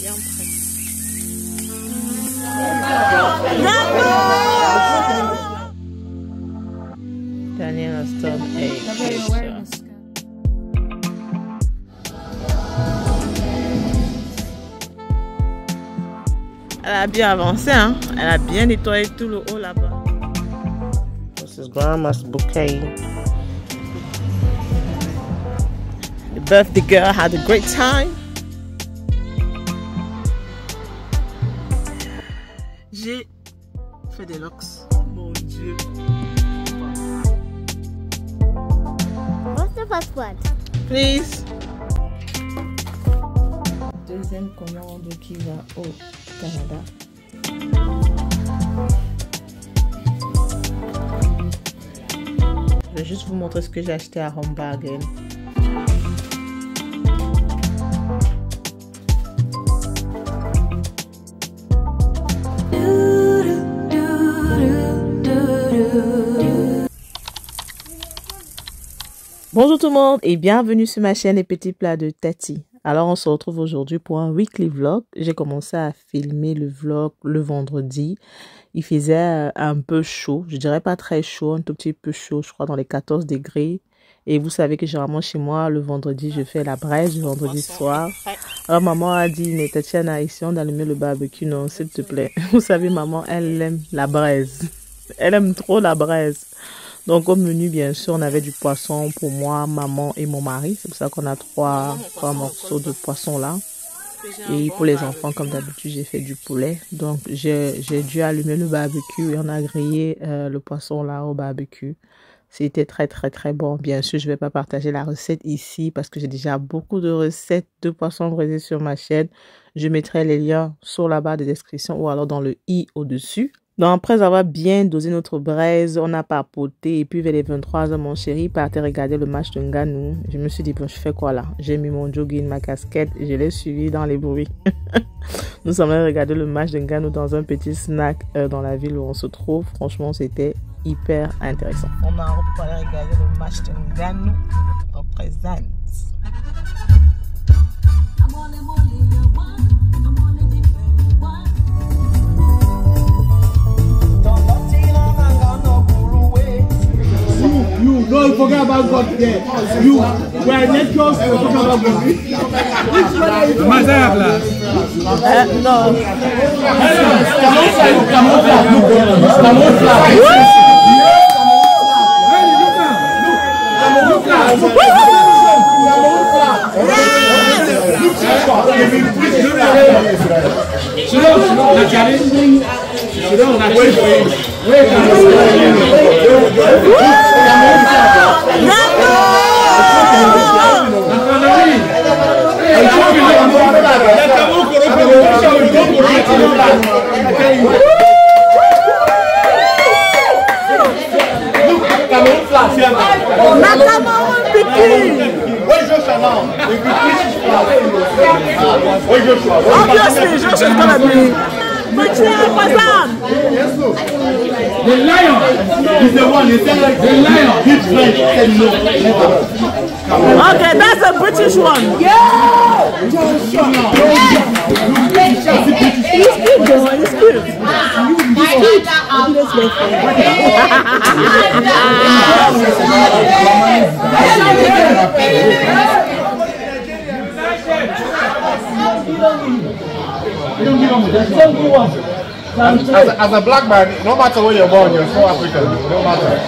bien prêt. Daniel Aston et elle a bien avancé, hein? Elle a bien nettoyé tout le haut là-bas. This is Grandma's bouquet. The birthday girl had a great time. J'ai fait des locks. Mon Dieu. What's the first one? Please. Deuxième commande qui va au Canada. Je vais juste vous montrer ce que j'ai acheté à Home Bargain. Bonjour tout le monde et bienvenue sur ma chaîne Les Petits Plats de Tati. Alors on se retrouve aujourd'hui pour un weekly vlog. J'ai commencé à filmer le vlog le vendredi. Il faisait un peu chaud, je dirais pas très chaud, un tout petit peu chaud, je crois dans les 14 degrés. Et vous savez que généralement chez moi, le vendredi, je fais la braise le vendredi soir. Alors maman a dit, mais Tatiana, ici on allume le barbecue, non s'il te plaît. Vous savez maman, elle aime la braise. Elle aime trop la braise. Donc au menu, bien sûr, on avait du poisson pour moi, maman et mon mari. C'est pour ça qu'on a trois morceaux de poisson là. Et pour les enfants, comme d'habitude, j'ai fait du poulet. Donc j'ai dû allumer le barbecue et on a grillé le poisson là au barbecue. C'était très bon. Bien sûr, je ne vais pas partager la recette ici parce que j'ai déjà beaucoup de recettes de poissons braisés sur ma chaîne. Je mettrai les liens sur la barre de description ou alors dans le i au-dessus. Donc, après avoir bien dosé notre braise, on a papoté. Et puis, vers les 23h, mon chéri partait regarder le match de Nganou. Je me suis dit, bon, je fais quoi là? J'ai mis mon jogging, ma casquette et je l'ai suivi dans les bruits. Nous sommes allés regarder le match de Nganou dans un petit snack dans la ville où on se trouve. Franchement, c'était hyper intéressant. On a pour aller regarder le match de Nganou. Représente. You, no, you forget about God there. You, were not close to talk about God. No. Obviously, Josh is gonna be the lion is the one. The lion. His friend said no. Okay, that's a British one. Yeah. It's cute, though. It's cute. As a black man, no matter where you're born, you're so African. No matter.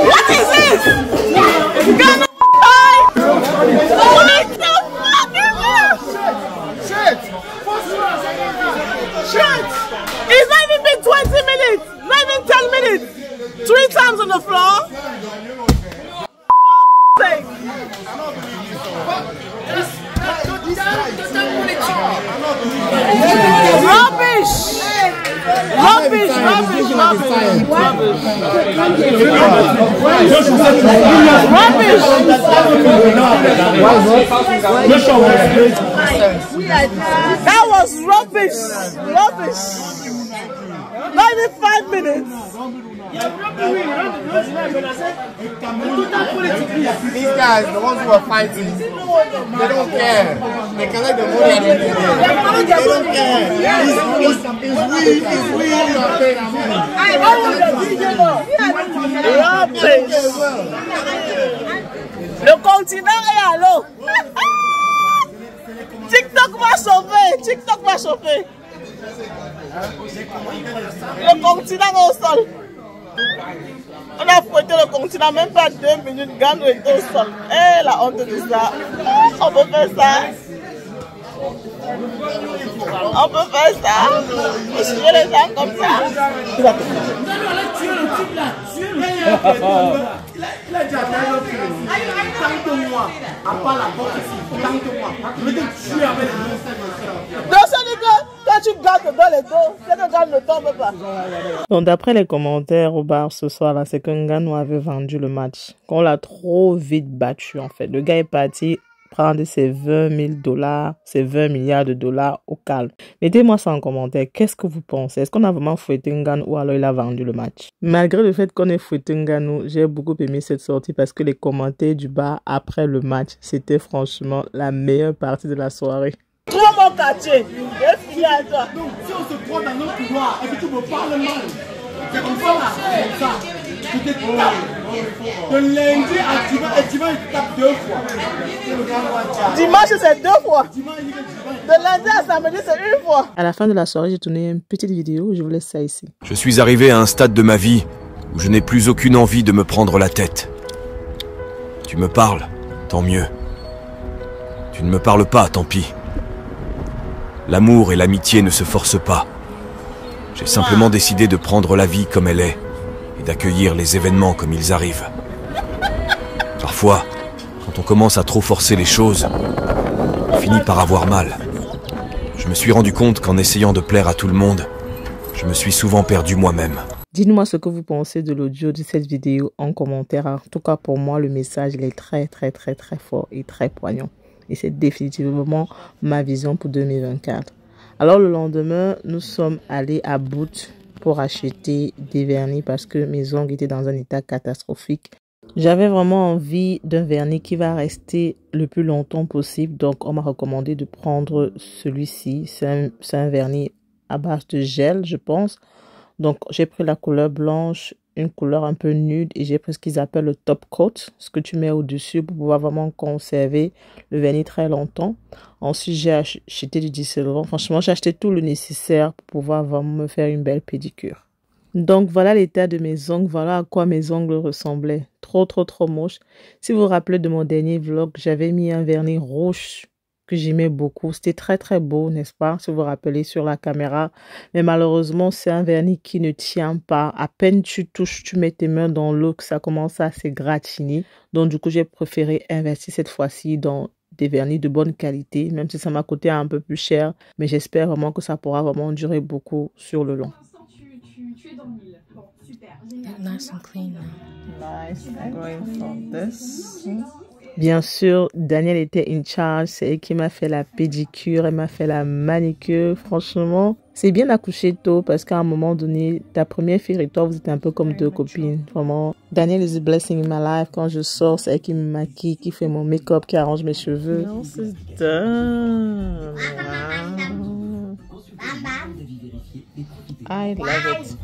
What is this? Ghana pie! What the fuck is this? Shit! It's not even been 20 minutes, not even 10 minutes. 3 times on the floor. Rubbish! Rubbish! That was rubbish. Rubbish. Not even 5 minutes. These guys, the ones who are fighting, they don't care. They collect the money and they don't care. It's we who are paying our money. Le continent est à l'eau. TikTok va chauffer. TikTok va chauffer. Le continent est au sol. On a fouetté le continent, même pas 2 minutes, Gano est au sol. Eh, la honte de ça. On peut faire ça. On peut faire ça. Et tuer les gens comme ça. Il a tué le type là. Il a dit à tente-moi. À part la porte ici. Tente-moi. Je vais te tuer avec les deux. Dans ce niveau, quand tu gardes dans les dos, c'est que Gano ne tombe pas. Donc d'après les commentaires au bar ce soir là, c'est que Ngannou avait vendu le match. Qu'on l'a trop vite battu en fait. Le gars est parti prendre ses 20 000 $, ses 20 milliards de dollars au calme. Mettez-moi ça en commentaire. Qu'est-ce que vous pensez? Est-ce qu'on a vraiment fouetté Ngannou ou alors il a vendu le match? Malgré le fait qu'on ait fouetté Ngannou, j'ai beaucoup aimé cette sortie parce que les commentaires du bar après le match, c'était franchement la meilleure partie de la soirée. Toi mon quartier, j'ai fini à toi. Donc si on se prend dans notre couloir et que tu me parles mal, c'est comme ça là, comme ça. Tu te tapes de lundi à dimanche et dimanche tu tapes 2 fois. Dimanche c'est 2 fois. De lundi à samedi c'est 1 fois. À la fin de la soirée, j'ai tourné une petite vidéo, je vous laisse ça ici. Je suis arrivé à un stade de ma vie où je n'ai plus aucune envie de me prendre la tête. Tu me parles, tant mieux. Tu ne me parles pas, tant pis. L'amour et l'amitié ne se forcent pas. J'ai simplement décidé de prendre la vie comme elle est et d'accueillir les événements comme ils arrivent. Parfois, quand on commence à trop forcer les choses, on finit par avoir mal. Je me suis rendu compte qu'en essayant de plaire à tout le monde, je me suis souvent perdu moi-même. Dites-moi ce que vous pensez de l'audio de cette vidéo en commentaire. En tout cas, pour moi, le message il est très fort et très poignant. Et c'est définitivement ma vision pour 2024. Alors le lendemain, nous sommes allés à Boots pour acheter des vernis parce que mes ongles étaient dans un état catastrophique. J'avais vraiment envie d'un vernis qui va rester le plus longtemps possible. Donc on m'a recommandé de prendre celui-ci. C'est un vernis à base de gel, je pense. Donc j'ai pris la couleur blanche, une couleur un peu nude et j'ai pris ce qu'ils appellent le top coat, ce que tu mets au-dessus pour pouvoir vraiment conserver le vernis très longtemps. Ensuite, j'ai acheté du dissolvant. Franchement, j'ai acheté tout le nécessaire pour pouvoir vraiment me faire une belle pédicure. Donc, voilà l'état de mes ongles. Voilà à quoi mes ongles ressemblaient. Trop moche. Si vous vous rappelez de mon dernier vlog, j'avais mis un vernis rouge que j'aimais beaucoup. C'était très beau, n'est-ce pas? Si vous vous rappelez sur la caméra. Mais malheureusement, c'est un vernis qui ne tient pas. À peine tu touches, tu mets tes mains dans l'eau, que ça commence à s'égratiner. Donc, du coup, j'ai préféré investir cette fois-ci dans des vernis de bonne qualité, même si ça m'a coûté un peu plus cher. Mais j'espère vraiment que ça pourra vraiment durer beaucoup sur le long. Tu es dans le mille. Bon, super. Nice and clean. Nice. I'm going for this. Bien sûr, Daniel était in charge. C'est elle qui m'a fait la pédicure, elle m'a fait la manicure. Franchement, c'est bien d'accoucher tôt parce qu'à un moment donné, ta première fille et toi, vous êtes un peu comme deux copines. Vraiment, Daniel is a blessing in my life. Quand je sors, c'est elle qui me maquille, qui fait mon make-up, qui arrange mes cheveux. Non, c'est done. Wow. I love it.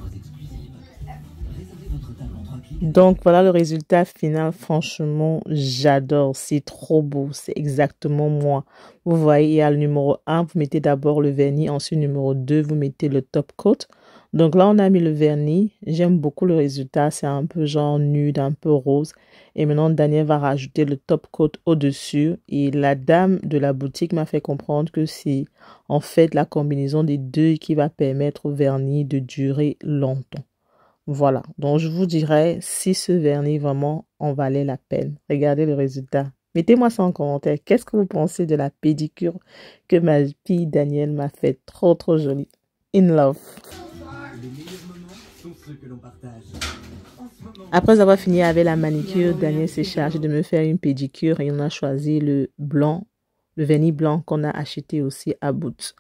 Donc voilà le résultat final. Franchement, j'adore. C'est trop beau. C'est exactement moi. Vous voyez, il y a le numéro 1, vous mettez d'abord le vernis. Ensuite, numéro 2, vous mettez le top coat. Donc là, on a mis le vernis. J'aime beaucoup le résultat. C'est un peu genre nude, un peu rose. Et maintenant, Daniel va rajouter le top coat au-dessus. Et la dame de la boutique m'a fait comprendre que c'est en fait la combinaison des deux qui va permettre au vernis de durer longtemps. Voilà, donc je vous dirais si ce vernis vraiment en valait la peine. Regardez le résultat. Mettez-moi ça en commentaire. Qu'est-ce que vous pensez de la pédicure que ma fille Danielle m'a fait? Trop jolie. In love. Après avoir fini avec la manicure, Daniel s'est chargé de me faire une pédicure et on a choisi le blanc, le vernis blanc qu'on a acheté aussi à Boots.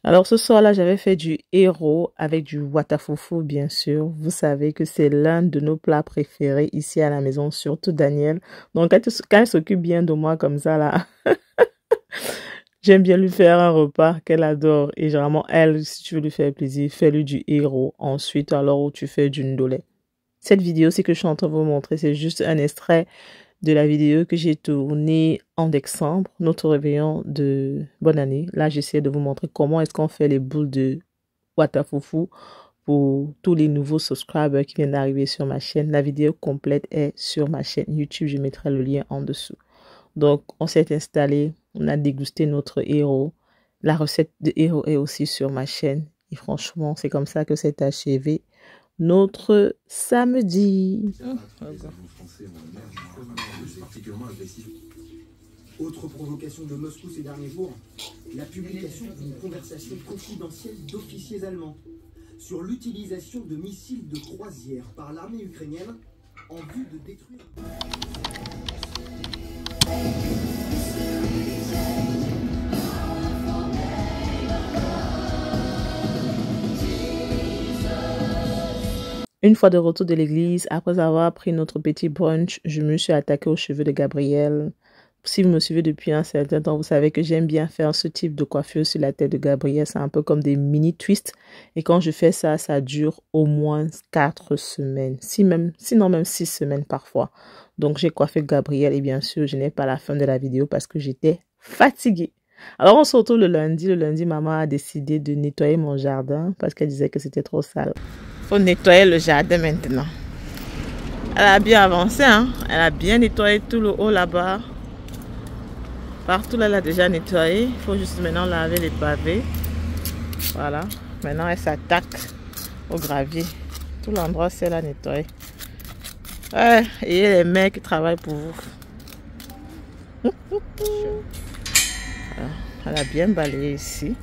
Alors ce soir-là, j'avais fait du héros avec du watafufu, bien sûr. Vous savez que c'est l'un de nos plats préférés ici à la maison, surtout Daniel. Donc quand elle s'occupe bien de moi comme ça, là, j'aime bien lui faire un repas qu'elle adore. Et généralement, elle, si tu veux lui faire plaisir, fais-lui du héros. Ensuite, alors où tu fais du ndolé. Cette vidéo, c'est que je suis en train de vous montrer, c'est juste un extrait de la vidéo que j'ai tournée en décembre, notre réveillon de bonne année. Là, j'essaie de vous montrer comment est-ce qu'on fait les boules de watafufu pour tous les nouveaux subscribers qui viennent d'arriver sur ma chaîne. La vidéo complète est sur ma chaîne YouTube, je mettrai le lien en dessous. Donc, on s'est installé, on a dégusté notre héros. La recette de héros est aussi sur ma chaîne. Et franchement, c'est comme ça que c'est achevé notre samedi. Autre provocation de Moscou ces derniers jours, la publication d'une conversation confidentielle d'officiers allemands sur l'utilisation de missiles de croisière par l'armée ukrainienne en vue de détruire... Une fois de retour de l'église, après avoir pris notre petit brunch, je me suis attaquée aux cheveux de Gabriel. Si vous me suivez depuis un certain temps, vous savez que j'aime bien faire ce type de coiffure sur la tête de Gabriel. C'est un peu comme des mini twists. Et quand je fais ça, ça dure au moins 4 semaines. Sinon même 6 semaines parfois. Donc j'ai coiffé Gabriel et bien sûr, je n'ai pas la fin de la vidéo parce que j'étais fatiguée. Alors on se retrouve le lundi. Le lundi, maman a décidé de nettoyer mon jardin parce qu'elle disait que c'était trop sale. Faut nettoyer le jardin maintenant. Elle a bien avancé, hein. Elle a bien nettoyé tout le haut là-bas. Partout là, elle a déjà nettoyé. Il faut juste maintenant laver les pavés. Voilà. Maintenant, elle s'attaque au gravier. Tout l'endroit, c'est elle a nettoyé. Ouais, et les mecs qui travaillent pour vous. Voilà. Elle a bien balayé ici.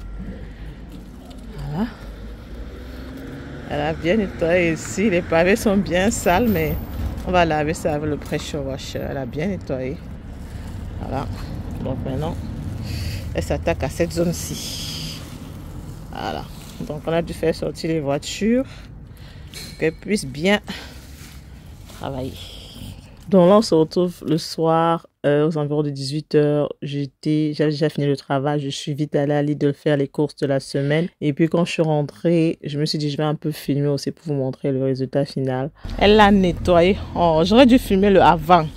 Voilà. Elle a bien nettoyé ici. Les pavés sont bien sales, mais on va laver ça avec le pressure washer. Elle a bien nettoyé. Voilà. Donc maintenant, elle s'attaque à cette zone-ci. Voilà. Donc on a dû faire sortir les voitures pour qu'elles puissent bien travailler. Donc là, on se retrouve le soir aux environs de 18 h. J'avais déjà fini le travail. Je suis vite allée à Lidl faire les courses de la semaine. Et puis quand je suis rentrée, je me suis dit je vais un peu filmer aussi pour vous montrer le résultat final. Elle l'a nettoyé. Oh, j'aurais dû filmer le avant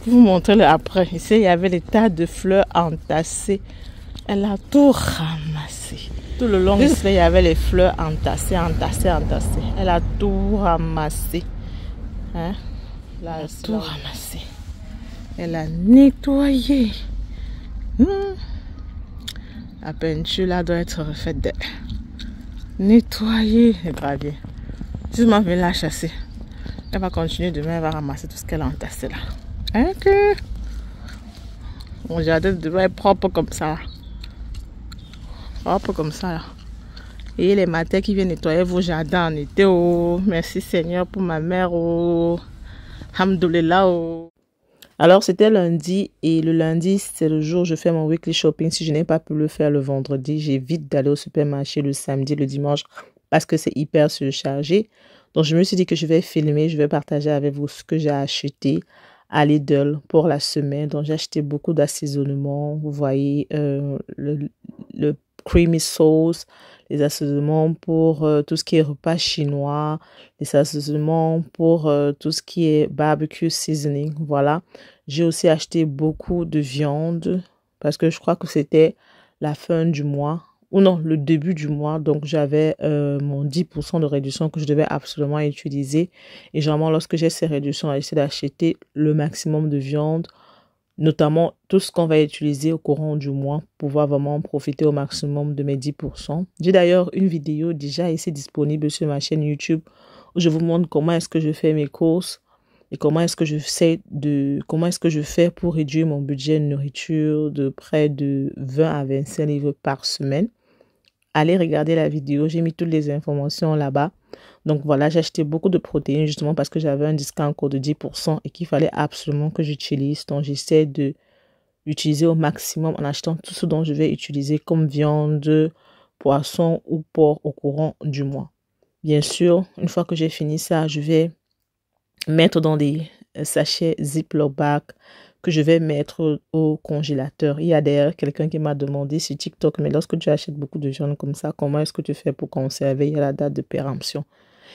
pour vous montrer le après. Ici, il y avait des tas de fleurs entassées. Elle a tout ramassé. Tout le long, ici, il y avait les fleurs entassées. Elle a tout ramassé. Hein? Elle a tout ramassé. Elle a nettoyé. La peinture là doit être refaite d'elle. Nettoyer les graviers. Si je m'en vais la chasser, elle va continuer demain, elle va ramasser tout ce qu'elle a entassé là. Ok. Mon jardin devrait être propre comme ça. Propre comme ça là. Et les matins qui viennent nettoyer vos jardins en été. Oh, merci Seigneur pour ma mère. Oh. Alhamdoulilah. Oh. Alors c'était lundi et le lundi c'est le jour où je fais mon weekly shopping. Si je n'ai pas pu le faire le vendredi, j'évite d'aller au supermarché le samedi, le dimanche parce que c'est hyper surchargé. Donc je me suis dit que je vais filmer, je vais partager avec vous ce que j'ai acheté à Lidl pour la semaine. Donc j'ai acheté beaucoup d'assaisonnements. Vous voyez le creamy sauce, les assaisonnements pour tout ce qui est repas chinois, les assaisonnements pour tout ce qui est barbecue seasoning. Voilà. J'ai aussi acheté beaucoup de viande parce que je crois que c'était la fin du mois. Ou non, le début du mois. Donc, j'avais mon 10% de réduction que je devais absolument utiliser. Et généralement, lorsque j'ai ces réductions, j'essaie d'acheter le maximum de viande, notamment tout ce qu'on va utiliser au courant du mois pour pouvoir vraiment profiter au maximum de mes 10%. J'ai d'ailleurs une vidéo déjà ici disponible sur ma chaîne YouTube où je vous montre comment est-ce que je fais mes courses et comment est-ce que je fais pour réduire mon budget de nourriture de près de 20 à 25 livres par semaine. Allez regarder la vidéo, j'ai mis toutes les informations là-bas. Donc voilà, j'ai acheté beaucoup de protéines justement parce que j'avais un discount code de 10% et qu'il fallait absolument que j'utilise. Donc j'essaie de l'utiliser au maximum en achetant tout ce dont je vais utiliser comme viande, poisson ou porc au courant du mois. Bien sûr, une fois que j'ai fini ça, je vais mettre dans des sachets Ziploc bag que je vais mettre au congélateur. Il y a d'ailleurs quelqu'un qui m'a demandé sur TikTok, mais lorsque tu achètes beaucoup de viande comme ça, comment est-ce que tu fais pour conserver? Il y a la date de péremption.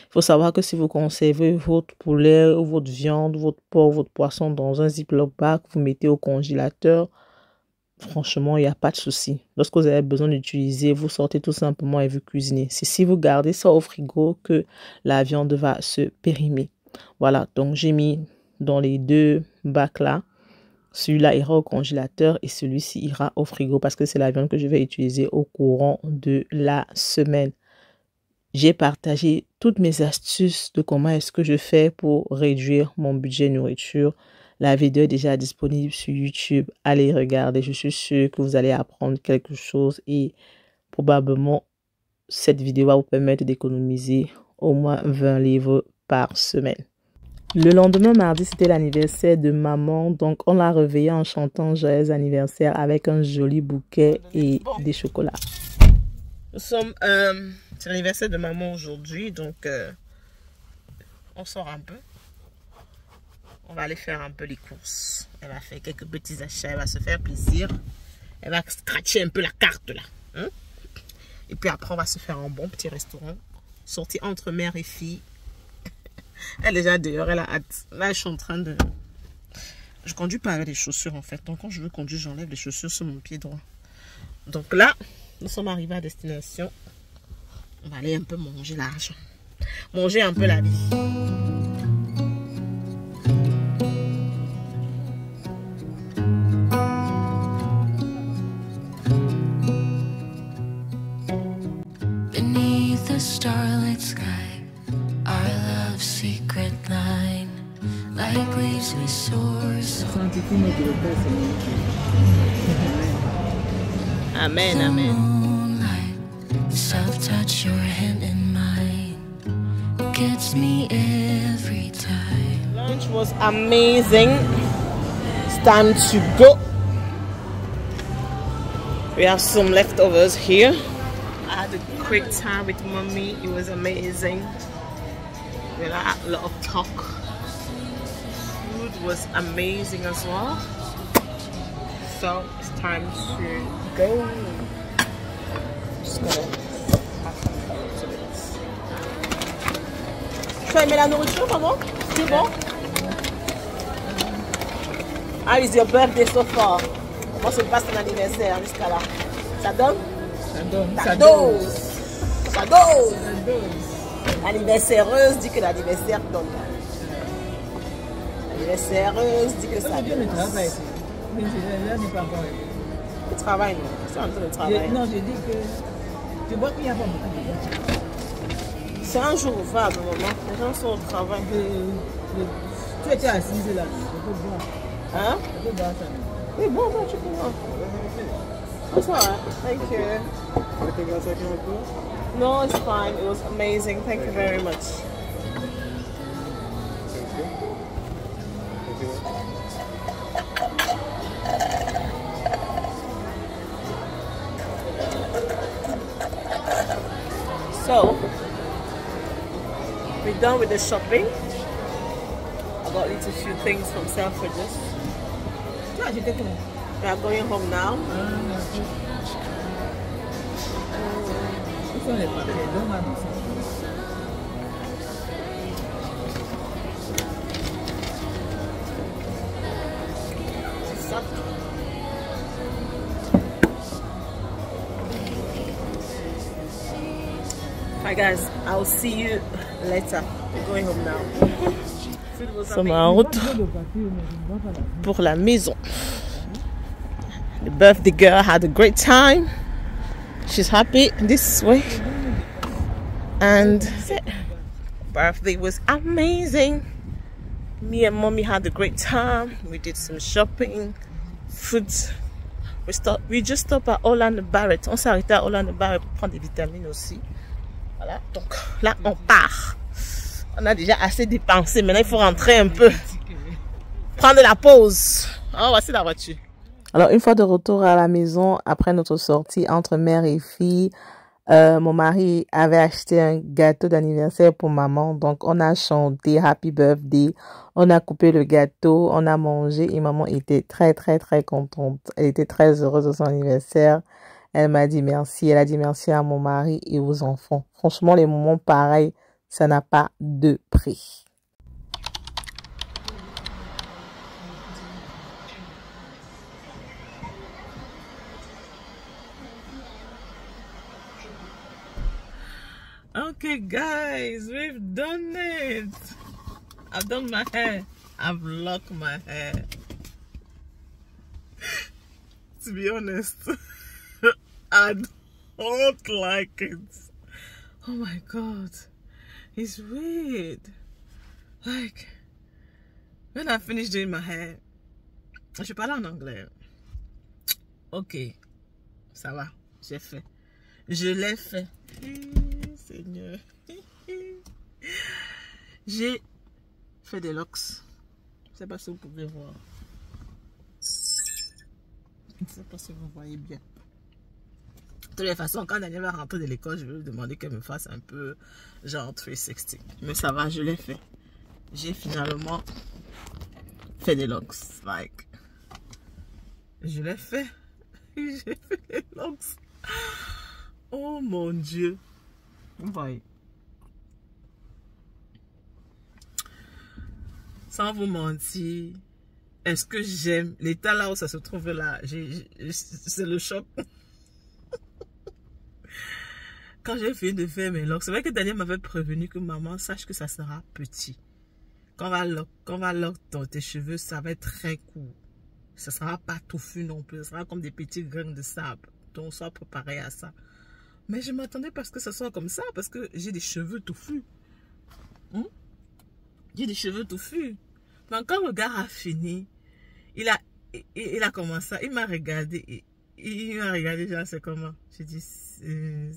Il faut savoir que si vous conservez votre poulet, ou votre viande, votre porc, votre poisson dans un Ziploc bag, vous mettez au congélateur, franchement, il n'y a pas de souci. Lorsque vous avez besoin d'utiliser, vous sortez tout simplement et vous cuisinez. C'est si vous gardez ça au frigo que la viande va se périmer. Voilà, donc j'ai mis dans les deux bacs là. Celui-là ira au congélateur et celui-ci ira au frigo parce que c'est la viande que je vais utiliser au courant de la semaine. J'ai partagé toutes mes astuces de comment est-ce que je fais pour réduire mon budget nourriture. La vidéo est déjà disponible sur YouTube. Allez regarder, je suis sûre que vous allez apprendre quelque chose et probablement cette vidéo va vous permettre d'économiser au moins 20 livres par semaine. Le lendemain, mardi, c'était l'anniversaire de maman. Donc, on l'a réveillée en chantant joyeux anniversaire avec un joli bouquet et des chocolats. Nous sommes... c'est l'anniversaire de maman aujourd'hui. Donc, on sort un peu. On va aller faire un peu les courses. Elle va faire quelques petits achats. Elle va se faire plaisir. Elle va scratcher un peu la carte là. Hein? Et puis après, on va se faire un bon petit restaurant. Sortir entre mère et fille. Elle est déjà dehors, elle a hâte. Là, je suis en train de... Je conduis pas avec les chaussures en fait. Donc quand je veux conduire, j'enlève les chaussures sur mon pied droit. Donc là, nous sommes arrivés à destination. On va aller un peu manger l'argent. Manger un peu la vie. Beneath the starlit sky, our love secret line, like leaves we soar. Amen, amen. Moonlight, soft touch your hand in mine, gets me every time. Lunch was amazing. It's time to go. We have some leftovers here. I had a great time with mommy. It was amazing. We had a lot of talk. Food was amazing as well. So it's time to go. Just gonna have some carrots with it. Tu as aimé la nourriture, maman? C'est bon? How is your birthday so far? Comment se passe ton anniversaire jusqu'à là? Ça donne? Ça donne. Ça dose. Ça dose. L'anniversaireuse dit que l'anniversaire donne. L'anniversaireuse dit que ça donne. Mais là, n'est pas encore. Tu travailles, non? C'est en train de travailler. Non, je dis que tu vois qu'il n'y a pas beaucoup de gens. C'est un jour ouvrable, maman. Les gens sont au travail. Tu étais assise là. Je peux boire. Hein? Je peux boire ça. Oui, bon, tu peux voir. That's alright. Thank you. Anything else I can help you? No, it's fine. It was amazing. Thank you very much. So, we're done with the shopping. I got a little few things from Selfridges. We are going home now. Alright guys, I'll see you later. We're going home now. Nous sommes en route pour la maison. The birthday girl had a great time. She's happy this way. And birthday was amazing. Me and mommy had a great time. We did some shopping, food. We just stopped at Orlando Barrett. On s'est arrêté à Orlando Barrett pour prendre des vitamines aussi. Voilà, donc là on part. On a déjà assez dépensé, maintenant il faut rentrer un peu. Prendre la pause. Oh, voici la voiture. Alors une fois de retour à la maison, après notre sortie entre mère et fille, mon mari avait acheté un gâteau d'anniversaire pour maman. Donc on a chanté Happy Birthday, on a coupé le gâteau, on a mangé et maman était très contente. Elle était très heureuse de son anniversaire. Elle m'a dit merci, elle a dit merci à mon mari et aux enfants. Franchement, les moments pareils, ça n'a pas de prix. Okay, guys, we've done it. I've done my hair. I've locked my hair. To be honest, I don't like it. Oh my God, it's weird. Like, when I finish doing my hair, je parle en anglais. Ok, ça va, j'ai fait. Je l'ai fait. Seigneur. J'ai fait des locks. Je ne sais pas si vous pouvez voir. Je ne sais pas si vous voyez bien. De toute façon, quand Daniel va rentrer de l'école, je vais lui demander qu'elle me fasse un peu genre 360. Mais ça va, je l'ai fait. J'ai finalement fait des locks. Like, je l'ai fait. J'ai fait des locks. Oh mon Dieu. Vous voyez. Sans vous mentir, est-ce que j'aime l'état là où ça se trouve là? C'est le choc. Quand j'ai fini de faire mes locks, c'est vrai que Daniel m'avait prévenu que maman, sache que ça sera petit. Quand on va lock dans tes cheveux, ça va être très court. Ça sera pas touffu non plus. Ça sera comme des petits grains de sable. Donc, sois préparé à ça. Mais je m'attendais parce que ça soit comme ça, parce que j'ai des cheveux touffus. J'ai des cheveux touffus. Donc quand le gars a fini, il a commencé, il m'a regardé, il m'a regardé, genre c'est comment? J'ai dit,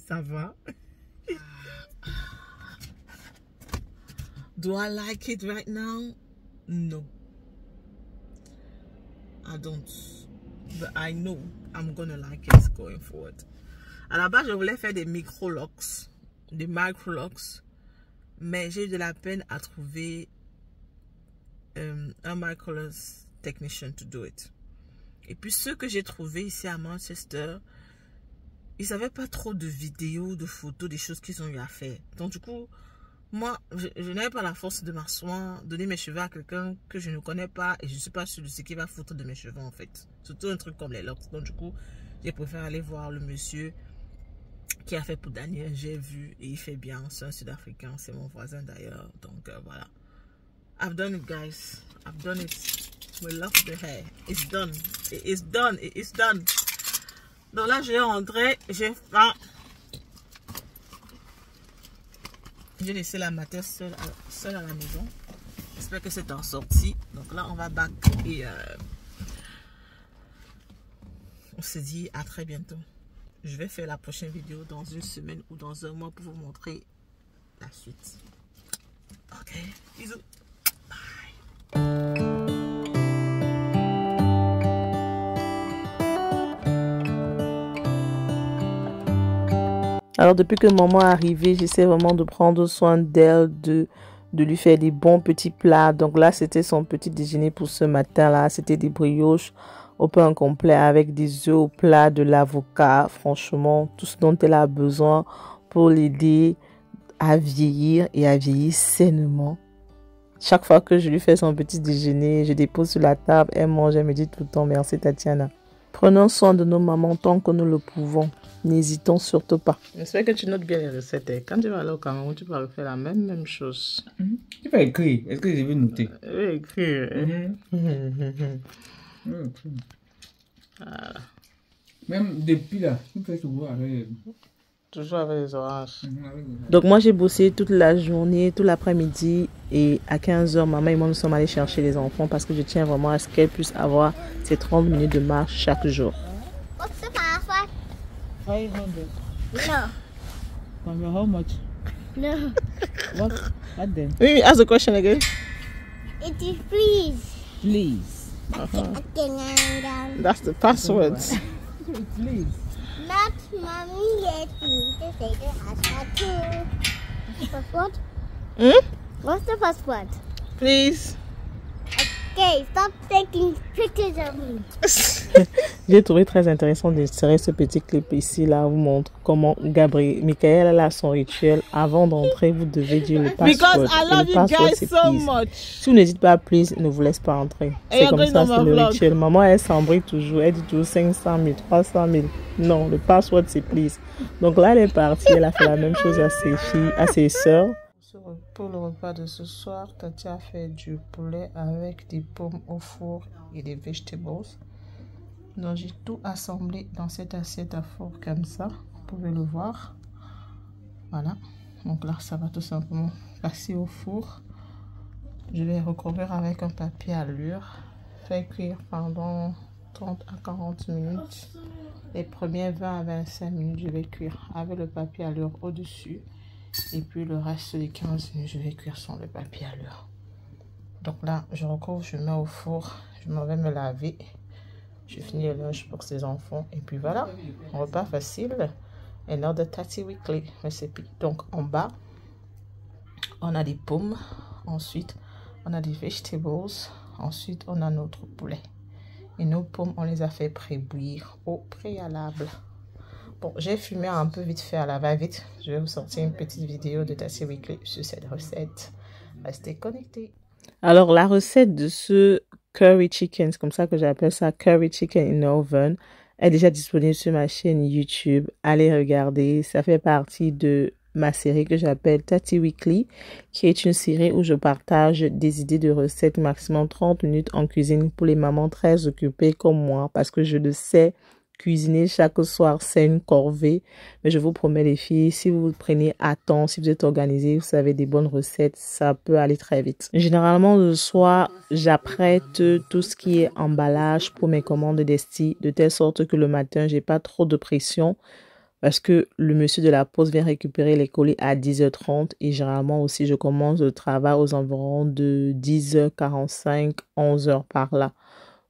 ça va. Do I like it right now? No. I don't. But I know I'm gonna like it going forward. À la base, je voulais faire des micro-locks, des micro-locks, mais j'ai eu de la peine à trouver un micro-lock technician to do it. Et puis ceux que j'ai trouvés ici à Manchester, ils n'avaient pas trop de vidéos, de photos, des choses qu'ils ont eu à faire. Donc du coup, moi, je n'avais pas la force de m'asseoir, donner mes cheveux à quelqu'un que je ne connais pas et je ne suis pas sûr de ce qu'il va foutre de mes cheveux en fait. Surtout un truc comme les locks. Donc du coup, j'ai préféré aller voir le monsieur qui a fait pour Daniel. J'ai vu et il fait bien. C'est un Sud-Africain, c'est mon voisin d'ailleurs. Donc voilà. I've done it, guys. I've done it. We love the hair. It's done. It is done. It is done. Donc là, je vais rentrer. J'ai faim. J'ai laissé la matière seule à la maison. J'espère que c'est en sortie. Donc là, on va back et on se dit à très bientôt. Je vais faire la prochaine vidéo dans une semaine ou dans un mois pour vous montrer la suite. Ok, bisous. Bye. Alors depuis que maman est arrivée, j'essaie vraiment de prendre soin d'elle, de lui faire des bons petits plats. Donc là, c'était son petit déjeuner pour ce matin-là. C'était des brioches au pain complet avec des œufs au plat, de l'avocat. Franchement, tout ce dont elle a besoin pour l'aider à vieillir et à vieillir sainement. Chaque fois que je lui fais son petit déjeuner, je dépose sur la table, elle mange, elle me dit tout le temps merci Tatiana. Prenons soin de nos mamans tant que nous le pouvons. N'hésitons surtout pas. J'espère que tu notes bien les recettes. Quand tu vas aller au Cameroun, tu vas refaire la même chose. Tu vas écrire. Est-ce que je vais noter? Je vais écrire. Voilà. Même depuis là, tu fais toujours avec... Toujours avec les oranges. Donc moi j'ai bossé toute la journée, tout l'après-midi et à 15h, maman et moi nous sommes allés chercher les enfants parce que je tiens vraiment à ce qu'elles puissent avoir ces 30 minutes de marche chaque jour. What's the password? 500. No. How much? No. What then? Oui, ask the question again. It is please. Please. That's the password. Please. Not mommy yet. You need to say the password too. Password? What's the password? Please. Okay, stop taking pictures of me. J'ai trouvé très intéressant d'insérer ce petit clip ici, là, vous montre comment Michael a son rituel. Avant d'entrer, vous devez dire le password. Because I love you guys so please. much. Si vous ne dites pas please, ne vous laisse pas entrer. C'est comme ça, c'est le rituel. Maman, elle s'embrille toujours. Elle dit toujours 500 000, 300 000. Non, le password, c'est please. Donc là, elle est partie. Elle a fait la même chose à ses filles, à ses sœurs. Pour le repas de ce soir, Tati a fait du poulet avec des pommes au four et des vegetables. Donc j'ai tout assemblé dans cette assiette à four comme ça. Vous pouvez le voir. Voilà. Donc là, ça va tout simplement passer au four. Je vais recouvrir avec un papier allure. Faire cuire pendant 30 à 40 minutes. Les premières 20 à 25 minutes, je vais cuire avec le papier allure au-dessus. Et puis le reste des 15 minutes, je vais cuire sans le papier allure. Donc là, je recouvre, je mets au four. Je m'en vais me laver. Je finis le lunch pour ces enfants. Et puis voilà, un repas facile. Another Tati Weekly recipe. Donc en bas, on a des pommes. Ensuite, on a des vegetables. Ensuite, on a notre poulet. Et nos pommes, on les a fait pré-bouillir au préalable. Bon, j'ai fumé un peu vite fait à la va-vite. Je vais vous sortir une petite vidéo de Tati Weekly sur cette recette. Restez connectés. Alors, la recette de ce curry chicken, c'est comme ça que j'appelle ça, curry chicken in oven, est déjà disponible sur ma chaîne YouTube. Allez regarder. Ça fait partie de ma série que j'appelle Tati Weekly, qui est une série où je partage des idées de recettes maximum 30 minutes en cuisine pour les mamans très occupées comme moi, parce que je le sais, cuisiner chaque soir, c'est une corvée. Mais je vous promets les filles, si vous prenez à temps, si vous êtes organisé, vous avez des bonnes recettes, ça peut aller très vite. Généralement, le soir, j'apprête tout ce qui est emballage pour mes commandes d'Esti, de telle sorte que le matin, j'ai pas trop de pression. Parce que le monsieur de la poste vient récupérer les colis à 10h30. Et généralement aussi, je commence le travail aux environs de 10h45, 11h par là.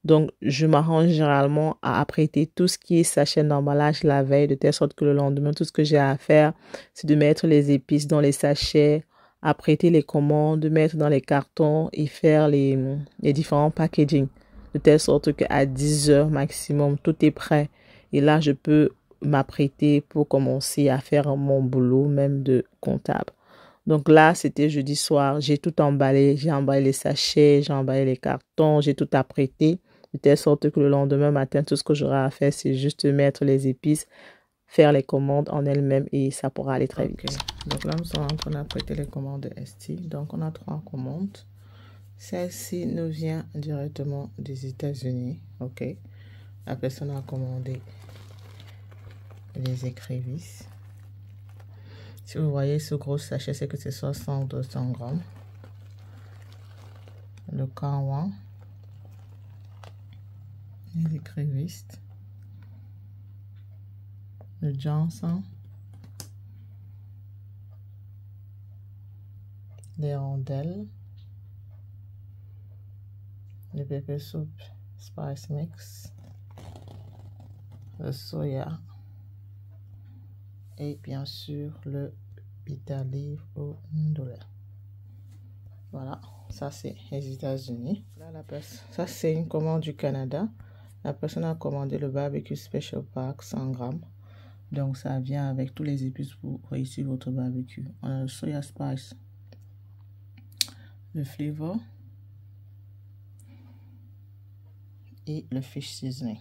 Donc, je m'arrange généralement à apprêter tout ce qui est sachet d'emballage la veille, de telle sorte que le lendemain, tout ce que j'ai à faire, c'est de mettre les épices dans les sachets, apprêter les commandes, de mettre dans les cartons et faire les différents packaging. De telle sorte qu'à 10h maximum, tout est prêt. Et là, je peux m'apprêter pour commencer à faire mon boulot, même de comptable. Donc là, c'était jeudi soir, j'ai tout emballé, j'ai emballé les sachets, j'ai emballé les cartons, j'ai tout apprêté, de telle sorte que le lendemain matin, tout ce que j'aurai à faire, c'est juste mettre les épices, faire les commandes en elles-mêmes et ça pourra aller très vite. Donc là, nous sommes en train d'apprêter les commandes de Esti. Donc on a 3 commandes. Celle-ci nous vient directement des États-Unis. Ok. La personne a commandé les écrevisses. Si vous voyez ce gros sachet, c'est que c'est 200 grammes. Le Kawa, les écrevisses, le Johnson, les rondelles, le pepper soup spice mix, le soya et bien sûr le bitter leaf au $1. Voilà, ça c'est les États-Unis. Là, ça c'est une commande du Canada. La personne a commandé le barbecue special pack 100 grammes. Donc ça vient avec tous les épices pour réussir votre barbecue. On a le soya spice, le flavor et le fish seasoning.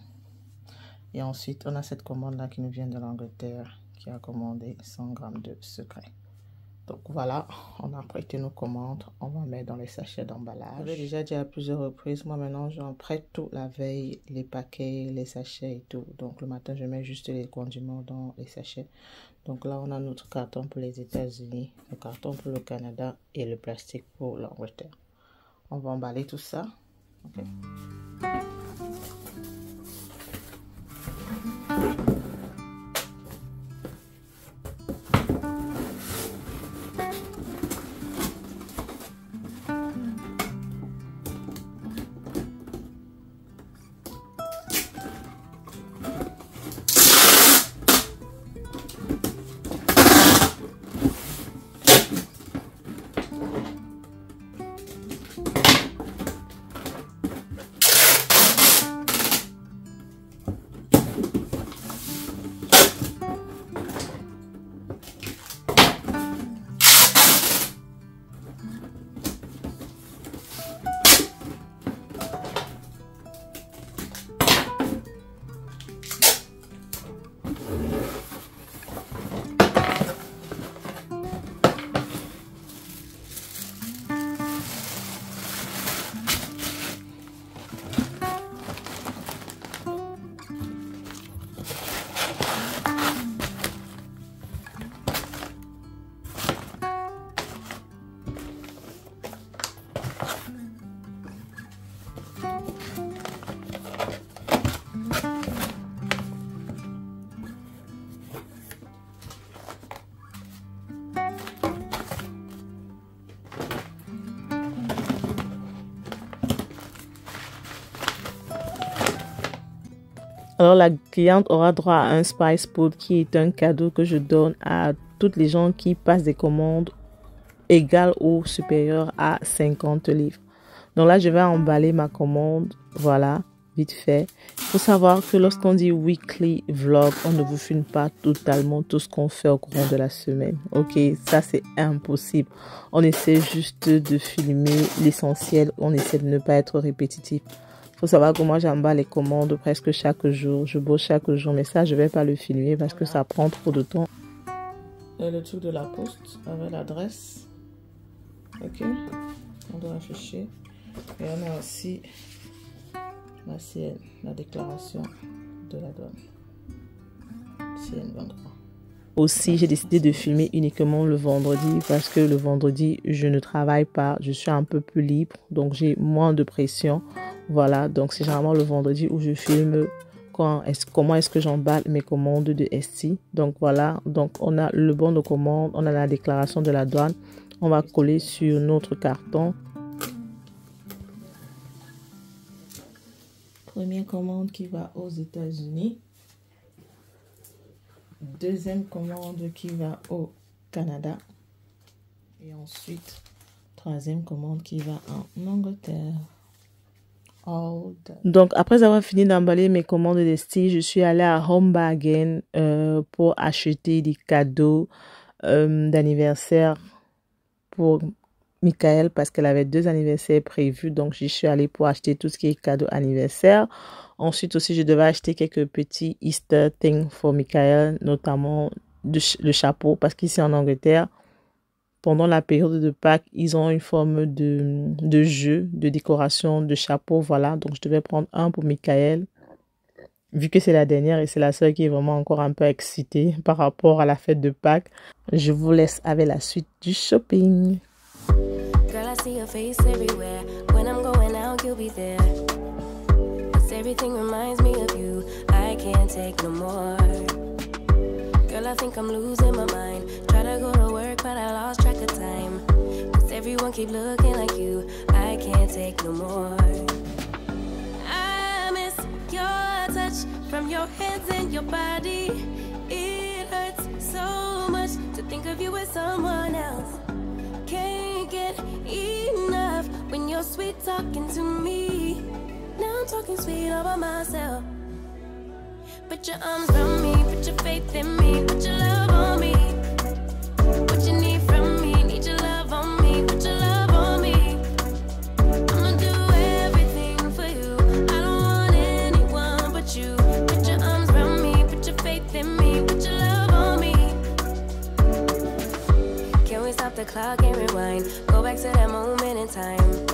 Et ensuite on a cette commande là qui nous vient de l'Angleterre, qui a commandé 100 grammes de secret. Donc voilà, on a prêté nos commandes, on va mettre dans les sachets d'emballage. J'avais déjà dit à plusieurs reprises, moi maintenant j'en prête tout la veille, les paquets, les sachets et tout. Donc le matin je mets juste les condiments dans les sachets. Donc là on a notre carton pour les États-Unis, le carton pour le Canada et le plastique pour l'Angleterre. On va emballer tout ça. Okay. Alors la cliente aura droit à un Spice Pod qui est un cadeau que je donne à toutes les gens qui passent des commandes égales ou supérieures à 50 livres. Donc là, je vais emballer ma commande. Voilà, vite fait. Il faut savoir que lorsqu'on dit weekly vlog, on ne vous filme pas totalement tout ce qu'on fait au courant de la semaine. Ok, ça c'est impossible. On essaie juste de filmer l'essentiel. On essaie de ne pas être répétitif. Il faut savoir que moi j'emballe les commandes presque chaque jour. Je bosse chaque jour, mais ça je vais pas le filmer parce que ça prend trop de temps. Et le truc de la poste avec l'adresse. Ok, on doit afficher. Et on a aussi la CN, la déclaration de la douane. CN 23. Aussi, j'ai décidé de filmer uniquement le vendredi parce que le vendredi, je ne travaille pas. Je suis un peu plus libre, donc j'ai moins de pression. Voilà, donc c'est généralement le vendredi où je filme comment est-ce que j'emballe mes commandes de ST. Donc voilà, donc on a le bon de commande, on a la déclaration de la douane. On va coller sur notre carton. Première commande qui va aux États-Unis. Deuxième commande qui va au Canada. Et ensuite, troisième commande qui va en Angleterre. Donc, après avoir fini d'emballer mes commandes de ST, je suis allée à Home Bargain pour acheter des cadeaux d'anniversaire pour Michael parce qu'elle avait 2 anniversaires prévus. Donc, j'y suis allée pour acheter tout ce qui est cadeau anniversaire. Ensuite aussi, je devais acheter quelques petits Easter things pour Michael, notamment le chapeau parce qu'ici en Angleterre, pendant la période de Pâques, ils ont une forme de jeu, de décoration, de chapeau. Voilà, donc je devais prendre un pour Michael. Vu que c'est la dernière et c'est la seule qui est vraiment encore un peu excitée par rapport à la fête de Pâques, je vous laisse avec la suite du shopping. Girl, I see your face everywhere. When I'm going out, you'll be there. 'Cause everything reminds me of you. I can't take no more. Girl, I think I'm losing my mind. Try to go to work, but I lost track of time. 'Cause everyone keep looking like you. I can't take no more. I miss your touch from your hands and your body. It hurts so much to think of you with someone else. Can't get enough when you're sweet talking to me. Now I'm talking sweet all by myself. Put your arms around me, put your faith in me, put your love on me. What you need from me, need your love on me, put your love on me. I'ma do everything for you. I don't want anyone but you. Put your arms around me, put your faith in me, put your love on me. Can we stop the clock and rewind? Go back to that moment in time.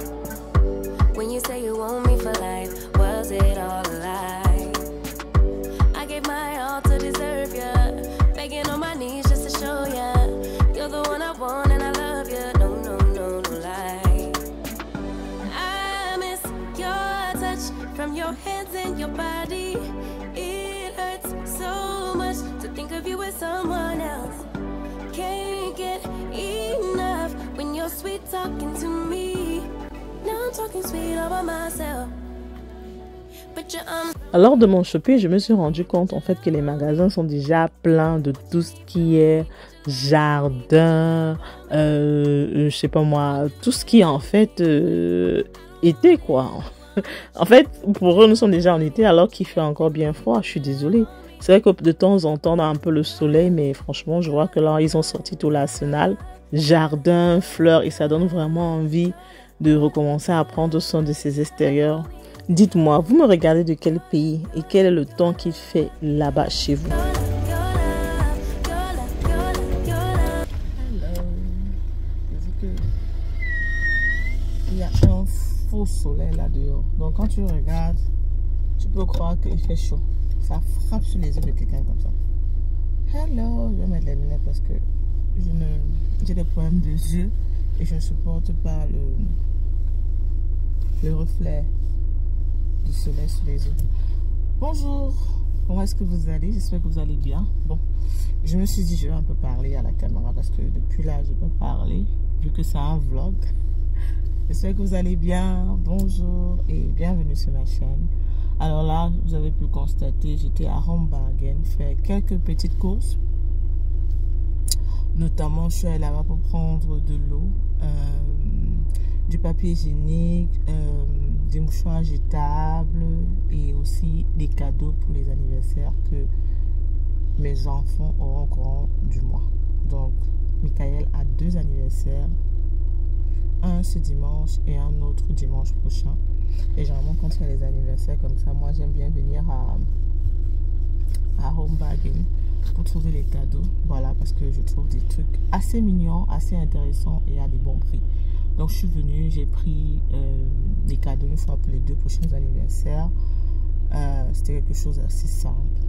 When you say you want me for life, was it all a lie? I gave my all to deserve ya, begging on my knees just to show ya. You're the one I want and I love ya, no, no, no, no lie. I miss your touch from your hands and your body. It hurts so much to think of you with someone else. Can't get enough when you're sweet talking to me. Now I'm talking sweet all by myself. Put your arms. Alors de mon shopping, je me suis rendu compte en fait que les magasins sont déjà pleins de tout ce qui est jardin, je sais pas moi, tout ce qui est en fait été quoi. En fait, pour eux, nous sommes déjà en été alors qu'il fait encore bien froid. Je suis désolée. C'est vrai que de temps en temps, on a un peu le soleil, mais franchement, je vois que là, ils ont sorti tout l'arsenal. Jardin, fleurs, et ça donne vraiment envie de recommencer à prendre soin de ces extérieurs. Dites-moi, vous me regardez de quel pays et quel est le temps qu'il fait là-bas chez vous? Il y a un faux soleil là dehors. Donc quand tu regardes, tu peux croire qu'il fait chaud. Ça frappe sur les yeux de quelqu'un comme ça. Hello, je vais mettre les lunettes parce que j'ai des problèmes de yeux et je ne supporte pas le reflet du soleil sur les yeux. Bonjour, comment est-ce que vous allez? J'espère que vous allez bien. Bon, je me suis dit je vais un peu parler à la caméra parce que depuis là je peux parler vu que c'est un vlog. J'espère j'espère que vous allez bien. Bonjour et bienvenue sur ma chaîne. Alors là, vous avez pu constater, j'étais à Home Bargain faire quelques petites courses. Notamment, je suis allée là-bas pour prendre de l'eau, du papier hygiénique, des mouchoirs jetables et aussi des cadeaux pour les anniversaires que mes enfants auront au courant du mois. Donc, Michael a 2 anniversaires, un ce dimanche et un autre dimanche prochain. Et généralement, quand il y a les anniversaires comme ça, moi j'aime bien venir à Home Bargain pour trouver les cadeaux. Voilà, parce que je trouve des trucs assez mignons, assez intéressants et à des bons prix. Donc je suis venue, j'ai pris des cadeaux une fois pour les 2 prochains anniversaires. C'était quelque chose d'assez simple.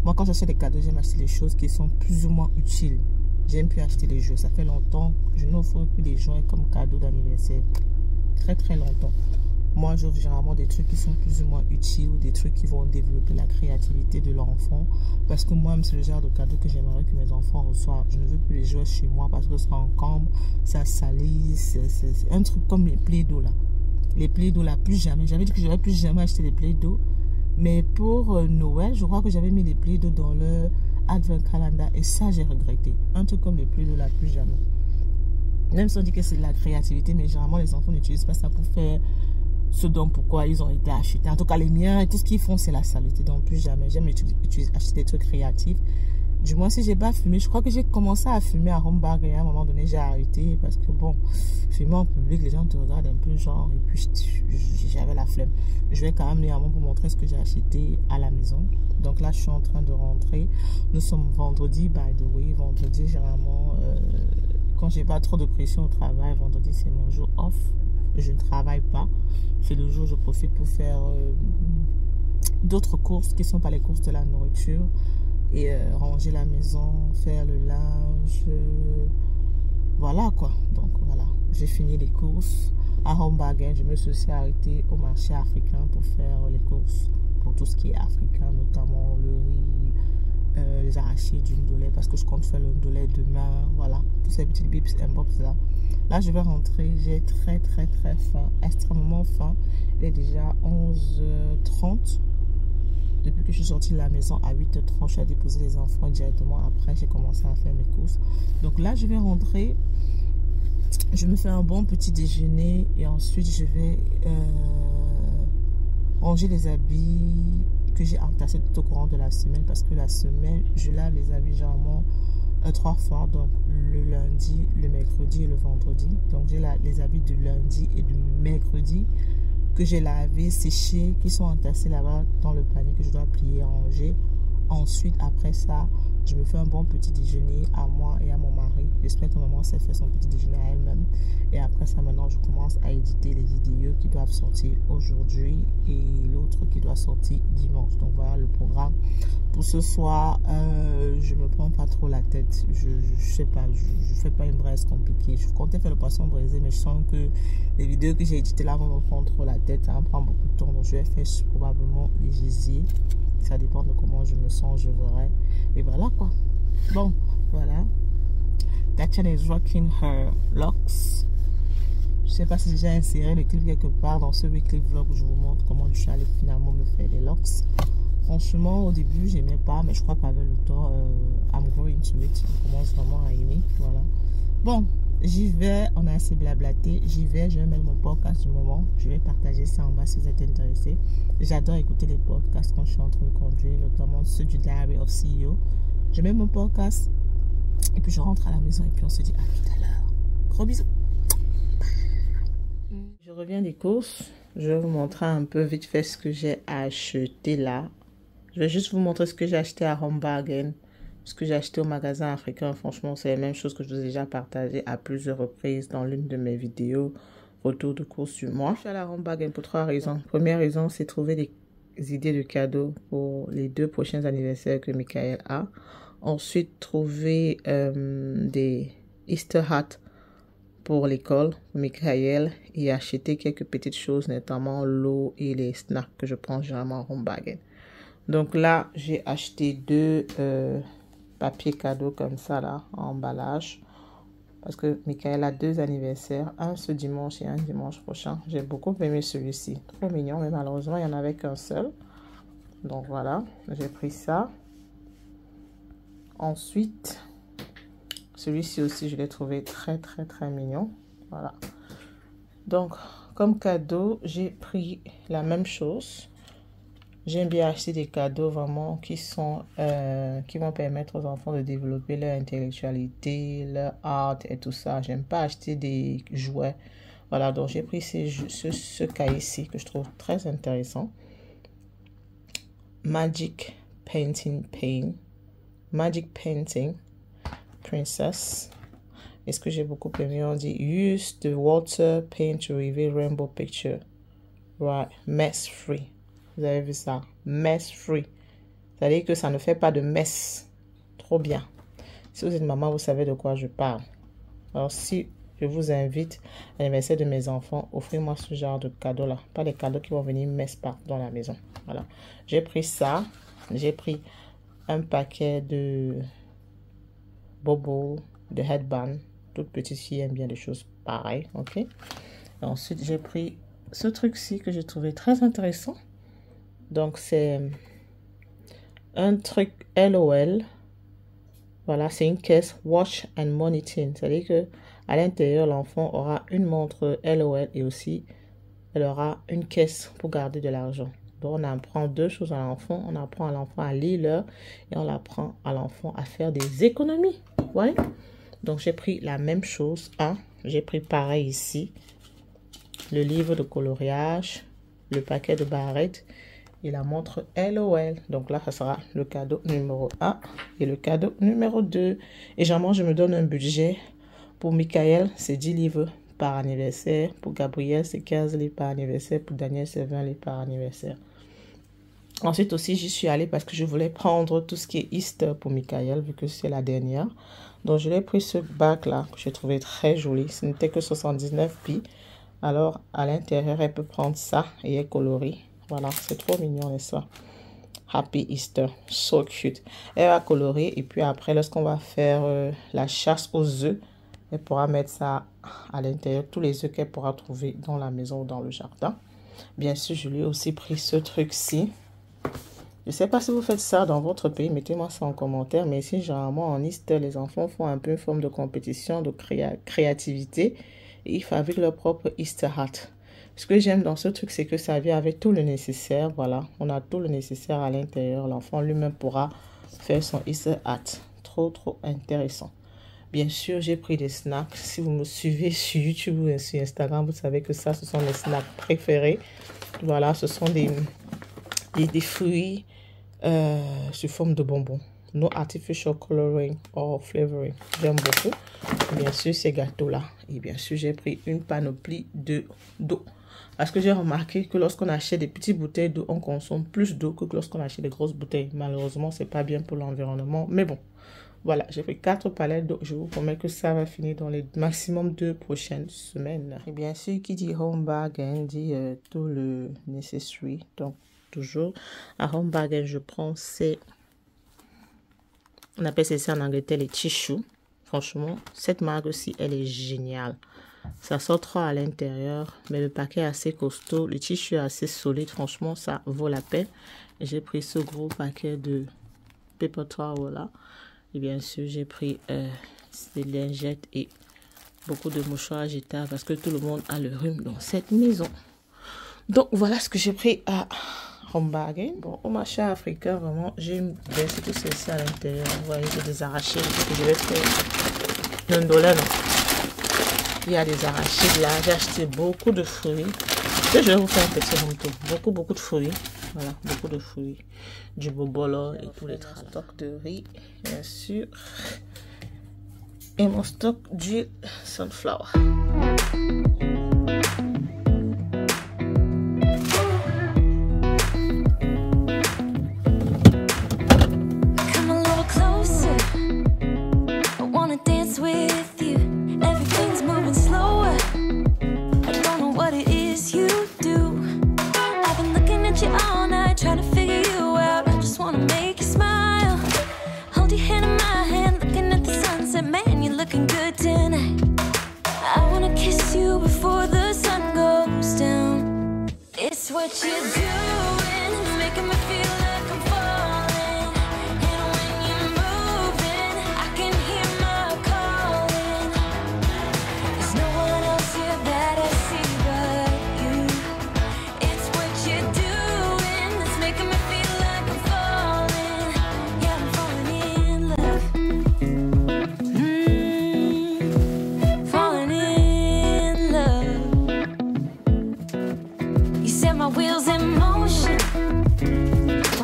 Moi, quand j'achète des cadeaux, j'aime acheter des choses qui sont plus ou moins utiles. J'aime plus acheter des jeux. Ça fait longtemps que je n'offre plus des joints comme cadeau d'anniversaire. Très très longtemps. Moi, j'offre généralement des trucs qui sont plus ou moins utiles ou des trucs qui vont développer la créativité de l'enfant. Parce que moi, c'est le genre de cadeau que j'aimerais que mes enfants reçoivent. Je ne veux plus les jouer chez moi parce que ça encombre, ça salit. C'est un truc comme les Play-Doh là. Les Play-Doh là, plus jamais. J'avais dit que je n'allais plus jamais acheter des Play-Doh. Mais pour Noël, je crois que j'avais mis les Play-Doh dans le Advent Calendar et ça, j'ai regretté. Un truc comme les Play-Doh là, plus jamais. Même si on dit que c'est de la créativité, mais généralement, les enfants n'utilisent pas ça pour faire ce dont pourquoi ils ont été achetés. En tout cas, les miens, tout ce qu'ils font, c'est la saleté. Donc, plus jamais, j'aime acheter des trucs créatifs. Du moins, si j'ai pas fumé, je crois que j'ai commencé à fumer à Home Bargain et à un moment donné, j'ai arrêté parce que bon, fumer en public, les gens te regardent un peu genre, et puis j'avais la flemme. Je vais quand même néanmoins vous montrer ce que j'ai acheté à la maison. Donc là, je suis en train de rentrer. Nous sommes vendredi, by the way. Vendredi, généralement, quand j'ai pas trop de pression au travail, vendredi, c'est mon jour off. Je ne travaille pas. C'est le jour où je profite pour faire d'autres courses qui ne sont pas les courses de la nourriture. Et ranger la maison, faire le linge. Voilà quoi. Donc voilà, j'ai fini les courses. À Home Bargain, je me suis aussi arrêtée au marché africain pour faire les courses. Pour tout ce qui est africain, notamment le riz, les arachides du ndolé. Parce que je compte faire le ndolé demain. Voilà, tous ces petits bips and bops là. Là, je vais rentrer. J'ai très faim, extrêmement faim. Il est déjà 11h30. Depuis que je suis sortie de la maison à 8h30, je suis à déposer les enfants directement. Après, j'ai commencé à faire mes courses. Donc là, je vais rentrer. Je me fais un bon petit déjeuner et ensuite, je vais ranger les habits que j'ai entassés tout au courant de la semaine. Parce que la semaine, je lave les habits généralement 3 fois. Donc le lundi, le mercredi et le vendredi. Donc j'ai les habits du lundi et du mercredi que j'ai lavé, séché, qui sont entassés là-bas dans le panier que je dois plier, ranger. Ensuite, après ça, je me fais un bon petit déjeuner à moi et à mon mari. J'espère que maman s'est fait son petit déjeuner à elle-même. Et après ça, maintenant, je commence à éditer les vidéos qui doivent sortir aujourd'hui et l'autre qui doit sortir dimanche. Donc voilà le programme. Pour ce soir, je me prends pas trop la tête. Je sais pas, je fais pas une braise compliquée. Je comptais faire le poisson braisé, mais je sens que les vidéos que j'ai éditées là vont me prendre trop la tête. Ça va me prendre beaucoup de temps. Donc je vais faire probablement les gésiers. Ça dépend de comment je me sens, je verrai. Et voilà quoi. Bon, voilà. Tatiana is rocking her locks. Je sais pas si j'ai inséré le clip quelque part dans ce weekly vlog où je vous montre comment je suis allée finalement me faire les locks. Franchement, au début, j'aimais pas, mais je crois qu'avec le temps, I'm growing to it. Je commence vraiment à aimer. Voilà. Bon, j'y vais. On a assez blablaté. J'y vais. Je vais mettre mon podcast du moment. Je vais partager ça en bas si vous êtes intéressés. J'adore écouter les podcasts quand je suis en train de conduire, notamment ceux du Diary of CEO. Je mets mon podcast et puis je rentre à la maison et puis on se dit à tout à l'heure. Gros bisous. Je reviens des courses. Je vais vous montrer un peu vite fait ce que j'ai acheté là. Je vais juste vous montrer ce que j'ai acheté à Home Bargain. Ce que j'ai acheté au magasin africain, franchement, c'est la même chose que je vous ai déjà partagé à plusieurs reprises dans l'une de mes vidéos retour de course du mois. Je suis allée à Home Bargain pour 3 raisons. Première raison, c'est trouver des idées de cadeaux pour les 2 prochains anniversaires que Michael a. Ensuite, trouver des Easter hats pour l'école, pour Michael, et acheter quelques petites choses, notamment l'eau et les snacks que je prends généralement à Home Bargain. Donc là, j'ai acheté 2 papiers cadeaux comme ça là, en emballage. parce que Michael a 2 anniversaires, un ce dimanche et un dimanche prochain. J'ai beaucoup aimé celui-ci, trop mignon, mais malheureusement il n'y en avait qu'un seul. Donc voilà, j'ai pris ça. Ensuite, celui-ci aussi je l'ai trouvé très mignon. Voilà. Donc comme cadeau, j'ai pris la même chose. J'aime bien acheter des cadeaux vraiment qui vont permettre aux enfants de développer leur intellectualité, leur art et tout ça. J'aime pas acheter des jouets. Voilà, donc j'ai pris ce cahier-ci que je trouve très intéressant. Magic Painting Princess. Et ce que j'ai beaucoup aimé, on dit use the water paint to reveal rainbow picture. Right, mess free. Vous avez vu ça? Mess free. C'est-à-dire que ça ne fait pas de mess. Trop bien. Si vous êtes maman, vous savez de quoi je parle. Alors, si je vous invite à l'anniversaire de mes enfants, offrez-moi ce genre de cadeaux-là. Pas des cadeaux qui vont venir mess partout dans la maison. Voilà. J'ai pris ça. J'ai pris un paquet de bobo, de headband. Toute petite fille aime bien des choses pareilles. Ok. Et ensuite, j'ai pris ce truc-ci que j'ai trouvé très intéressant. Donc, c'est un truc LOL. Voilà, c'est une caisse Watch and Money Tin. C'est-à-dire que à l'intérieur, l'enfant aura une montre LOL et aussi, elle aura une caisse pour garder de l'argent. Donc, on apprend 2 choses à l'enfant. On apprend à l'enfant à lire l'heure et on apprend à l'enfant à faire des économies. Ouais. Donc, j'ai pris la même chose. J'ai pris pareil ici. Le livre de coloriage, le paquet de barrettes et la montre LOL. Donc là, ça sera le cadeau numéro 1 et le cadeau numéro 2. Et généralement, je me donne un budget. Pour Michael, c'est 10 livres par anniversaire. Pour Gabriel, c'est 15 livres par anniversaire. Pour Daniel, c'est 20 livres par anniversaire. Ensuite aussi, j'y suis allée parce que je voulais prendre tout ce qui est Easter pour Michael, vu que c'est la dernière. Donc, je l'ai pris ce bac-là, que j'ai trouvé très joli. Ce n'était que 79 pi. Alors, à l'intérieur, elle peut prendre ça et elle colorie. Voilà, c'est trop mignon, n'est-ce pas? Happy Easter, so cute. Elle va colorier et puis après, lorsqu'on va faire la chasse aux œufs, elle pourra mettre ça à l'intérieur, tous les œufs qu'elle pourra trouver dans la maison ou dans le jardin. Bien sûr, je lui ai aussi pris ce truc-ci. Je ne sais pas si vous faites ça dans votre pays, mettez-moi ça en commentaire. Mais ici, généralement, en Easter, les enfants font un peu une forme de compétition, de créativité. Et ils fabriquent leur propre Easter hat. Ce que j'aime dans ce truc, c'est que ça vient avec tout le nécessaire. Voilà, on a tout le nécessaire à l'intérieur. L'enfant lui-même pourra faire son Easter hat. Trop intéressant. Bien sûr, j'ai pris des snacks. Si vous me suivez sur YouTube ou sur Instagram, vous savez que ça, ce sont mes snacks préférés. Voilà, ce sont des fruits sous forme de bonbons. No artificial coloring or flavoring. J'aime beaucoup. Bien sûr, ces gâteaux-là. Et bien sûr, j'ai pris une panoplie d'eau. Parce que j'ai remarqué que lorsqu'on achète des petites bouteilles d'eau, on consomme plus d'eau que lorsqu'on achète des grosses bouteilles. Malheureusement, c'est pas bien pour l'environnement. Mais bon, voilà, j'ai pris 4 palettes d'eau. Je vous promets que ça va finir dans les maximum 2 prochaines semaines. Et bien sûr, qui dit home bargain dit tout le necessary. Donc, toujours à home bargain, je prends ces... On appelle ça en Angleterre les tissues. Franchement, cette marque aussi, elle est géniale. Ça sort 3 à l'intérieur, mais le paquet est assez costaud. Le tissu est assez solide. Franchement, ça vaut la peine. J'ai pris ce gros paquet de paper towel là. Et bien sûr, j'ai pris des lingettes et beaucoup de mouchoirs jetables parce que tout le monde a le rhume dans cette maison. Donc, voilà ce que j'ai pris à Home Bargain. Bon, au marché africain, vraiment, j'ai baissé tout ceci à l'intérieur. Vous voyez, j'ai des arrachés que je vais faire $1, non? Il y a des arachés là. J'ai acheté beaucoup de fruits. Je vais vous faire un petit home tour. Beaucoup de fruits. Voilà, beaucoup de fruits. Du bobolo et tous les stock de riz, bien sûr. Et mon stock d'huile sunflower. Trying to figure you out, I just wanna make you smile. Hold your hand in my hand, looking at the sunset. Man, you're looking good tonight. what you're doing, it's making me feel like I'm falling. And when you're moving, I can hear my calling. There's no one else here that I see but you. It's what you're doing that's making me feel like I'm falling. Yeah, I'm falling in love. Falling in love. You set my wheels in motion.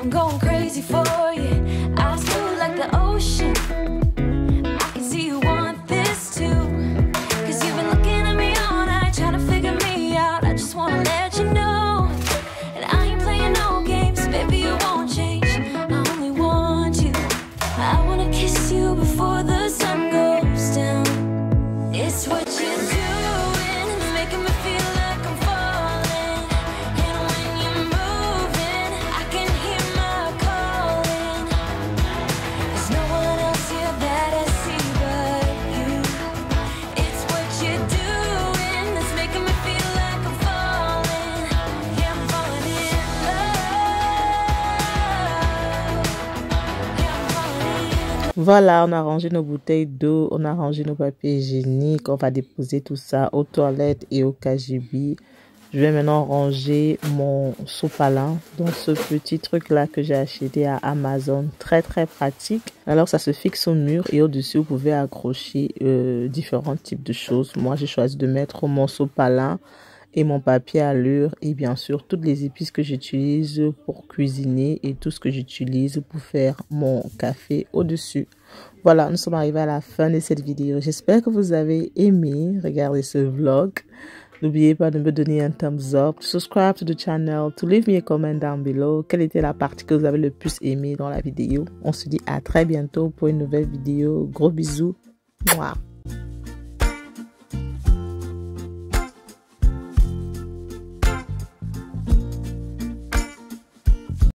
I'm going crazy for you. Eyes blue like the ocean. I can see you want this too. Cause you've been looking at me all night, trying to figure me out. I just wanna let you know. And I ain't playing no games, baby, you won't change. I only want you. I wanna kiss you before the sun goes down. It's what you're doing, it's making me feel like I'm falling. And when you're moving, I can hear my calling. There's no one else here that I see but you. It's what you're doing that's making me feel like I'm falling. Yeah, I'm falling in love. Yeah, I'm falling in love. Voilà, on a rangé nos bouteilles d'eau, on a rangé nos papiers hygiéniques, on va déposer tout ça aux toilettes et au KGB. Je vais maintenant ranger mon sopalin dans ce petit truc là que j'ai acheté à Amazon, très très pratique. Alors ça se fixe au mur et au-dessus vous pouvez accrocher différents types de choses. Moi j'ai choisi de mettre mon sopalin et mon papier allure et bien sûr toutes les épices que j'utilise pour cuisiner et tout ce que j'utilise pour faire mon café au-dessus. Voilà, nous sommes arrivés à la fin de cette vidéo. J'espère que vous avez aimé regarder ce vlog. N'oubliez pas de me donner un thumbs up, to subscribe to the channel, to leave me a comment down below. Quelle était la partie que vous avez le plus aimé dans la vidéo? On se dit à très bientôt pour une nouvelle vidéo. Gros bisous. Mouah.